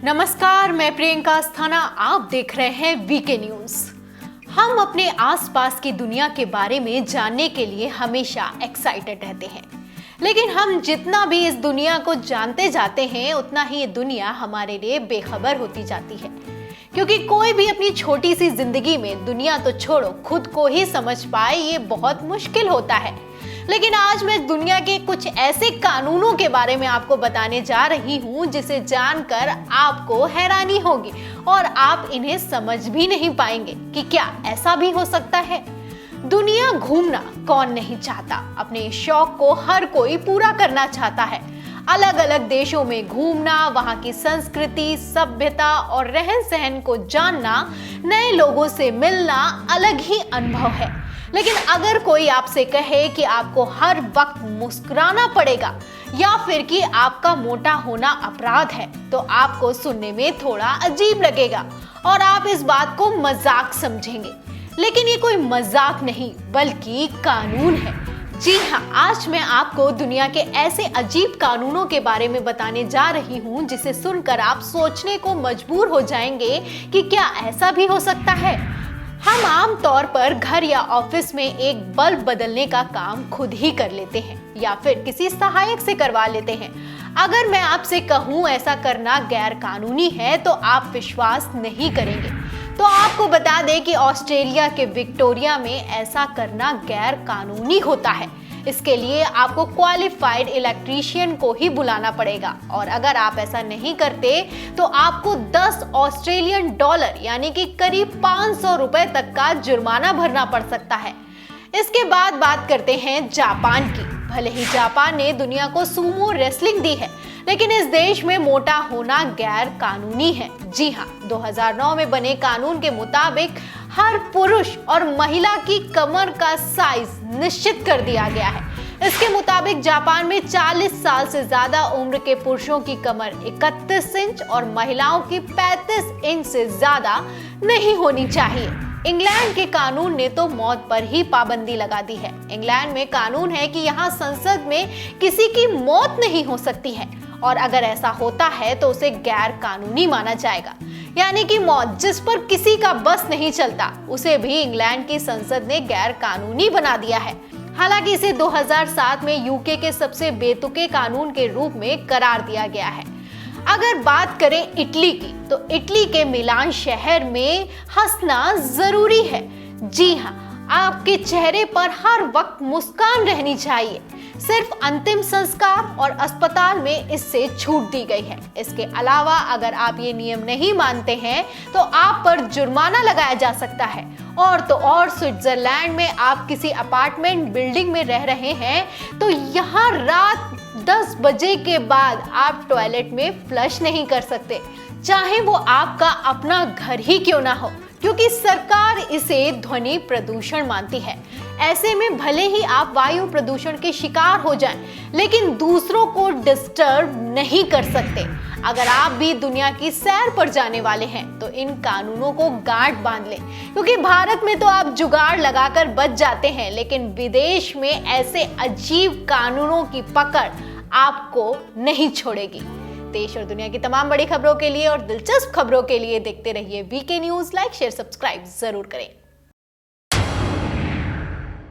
नमस्कार, मैं प्रियंका अस्थाना। आप देख रहे हैं वीके न्यूज। हम अपने आसपास की दुनिया के बारे में जानने के लिए हमेशा एक्साइटेड रहते हैं, लेकिन हम जितना भी इस दुनिया को जानते जाते हैं उतना ही ये दुनिया हमारे लिए बेखबर होती जाती है। क्योंकि कोई भी अपनी छोटी सी जिंदगी में दुनिया तो छोड़ो, खुद को ही समझ पाए ये बहुत मुश्किल होता है। लेकिन आज मैं दुनिया के कुछ ऐसे कानूनों के बारे में आपको बताने जा रही हूँ जिसे जानकर आपको हैरानी होगी और आप इन्हें समझ भी नहीं पाएंगे कि क्या ऐसा भी हो सकता है। दुनिया घूमना कौन नहीं चाहता, अपने शौक को हर कोई पूरा करना चाहता है। अलग अलग देशों में घूमना, वहाँ की संस्कृति, सभ्यता और रहन सहन को जानना, नए लोगों से मिलना अलग ही अनुभव है। लेकिन अगर कोई आपसे कहे कि आपको हर वक्त मुस्कुराना पड़ेगा या फिर कि आपका मोटा होना अपराध है, तो आपको सुनने में थोड़ा अजीब लगेगा और आप इस बात को मजाक समझेंगे। लेकिन ये कोई मजाक नहीं बल्कि कानून है। जी हाँ, आज मैं आपको दुनिया के ऐसे अजीब कानूनों के बारे में बताने जा रही हूँ जिसे सुनकर आप सोचने को मजबूर हो जाएंगे कि क्या ऐसा भी हो सकता है। हम आम तौर पर घर या ऑफिस में एक बल्ब बदलने का काम खुद ही कर लेते हैं या फिर किसी सहायक से करवा लेते हैं। अगर मैं आपसे कहूँ ऐसा करना गैर कानूनी है तो आप विश्वास नहीं करेंगे। तो आपको बता दें कि ऑस्ट्रेलिया के विक्टोरिया में ऐसा करना गैर कानूनी होता है। इसके लिए आपको क्वालिफाइड इलेक्ट्रीशियन को ही बुलाना पड़ेगा और अगर आप ऐसा नहीं करते तो आपको 10 ऑस्ट्रेलियन डॉलर यानी कि करीब 500 रुपए तक का जुर्माना भरना पड़ सकता है। इसके बाद बात करते हैं जापान की। भले ही जापान ने दुनिया को सूमो रेसलिंग दी है, लेकिन इस देश में मोटा होना गैर कानूनी है। जी हाँ, 2009 में बने कानून के मुताबिक हर पुरुष और महिला की कमर का साइज निश्चित कर दिया गया है। इसके मुताबिक जापान में 40 साल से ज्यादा उम्र के पुरुषों की कमर 31 इंच और महिलाओं की 35 इंच से ज्यादा नहीं होनी चाहिए। इंग्लैंड के कानून ने तो मौत पर ही पाबंदी लगा दी है। इंग्लैंड में कानून है कि यहाँ संसद में किसी की मौत नहीं हो सकती है और अगर ऐसा होता है तो उसे गैर कानूनी माना जाएगा। यानी कि मौत जिस पर किसी का बस नहीं चलता, उसे भी इंग्लैंड की संसद ने गैर कानूनी बना दिया है। हालांकि इसे 2007 में यूके के सबसे बेतुके कानून के रूप में करार दिया गया है। अगर बात करें इटली की, तो इटली के मिलान शहर में हंसना जरूरी है। जी हाँ, आपके चेहरे पर हर वक्त मुस्कान रहनी चाहिए। सिर्फ अंतिम संस्कार और अस्पताल में इससे छूट दी गई है। इसके अलावा अगर आप ये नियम नहीं मानते हैं तो आप पर जुर्माना लगाया जा सकता है। और तो और स्विट्जरलैंड में आप किसी अपार्टमेंट बिल्डिंग में रह रहे हैं तो यहाँ रात 10 बजे के बाद आप टॉयलेट में फ्लश नहीं कर सकते, चाहे वो आपका अपना घर ही क्यों ना हो, क्योंकि सरकार इसे ध्वनि प्रदूषण मानती है। ऐसे में भले ही आप वायु प्रदूषण के शिकार हो जाएं, लेकिन दूसरों को डिस्टर्ब नहीं कर सकते। अगर आप भी दुनिया की सैर पर जाने वाले हैं तो इन कानूनों को गांठ बांध लें, क्योंकि भारत में तो आप जुगाड़ लगाकर बच जाते हैं, लेकिन विदेश में ऐसे अजीब कानूनों की पकड़ आपको नहीं छोड़ेगी। देश और दुनिया की तमाम बड़ी खबरों के लिए और दिलचस्प खबरों के लिए देखते रहिए VK news. Like, share, subscribe जरूर करें।